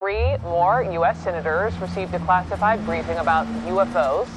Three more U.S. senators received a classified briefing about UFOs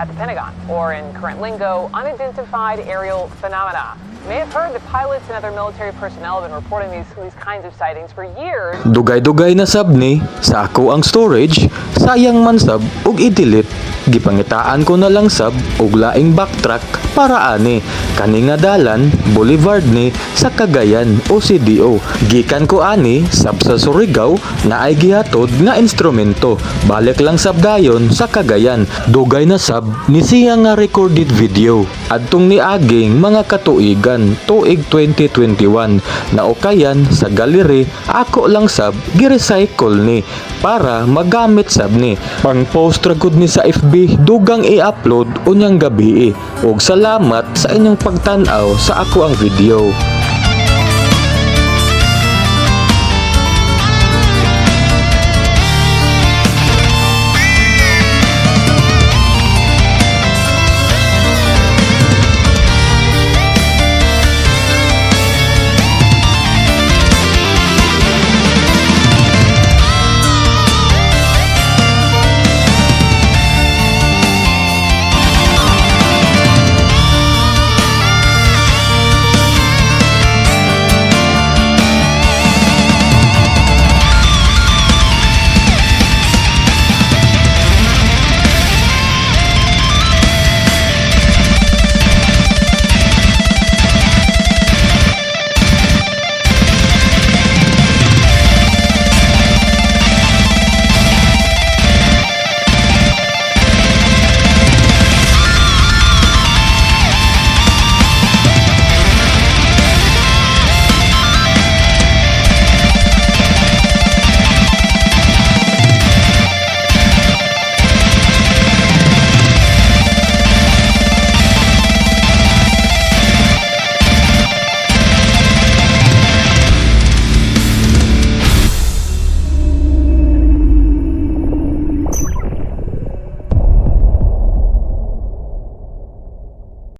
at the Pentagon, or in current lingo, unidentified aerial phenomena. You may have heard that pilots and other military personnel have been reporting these kinds of sightings for years. Dugay-dugay na sab ni sa ako ang storage, sayang man sab og i-delete. Gipangitaan ko na lang sab og laing backtrack para ani kani nga dalan Boulevard ni sa Cagayan o CDO. Gikan ko ani sab sa Surigao na ay gihatod nga instrumento. Balik lang sab dayon sa Cagayan. Dugay na sab ni siya nga recorded video. Adtong niaging mga katuigan tuig 2021 na okayan sa gallery ako lang sab gi-recycle ni para magamit sab ni. Pang post ra gud ni sa FB dugang i-upload unyang gabi. Og salamat sa inyong pagtan-aw sa ako ang video.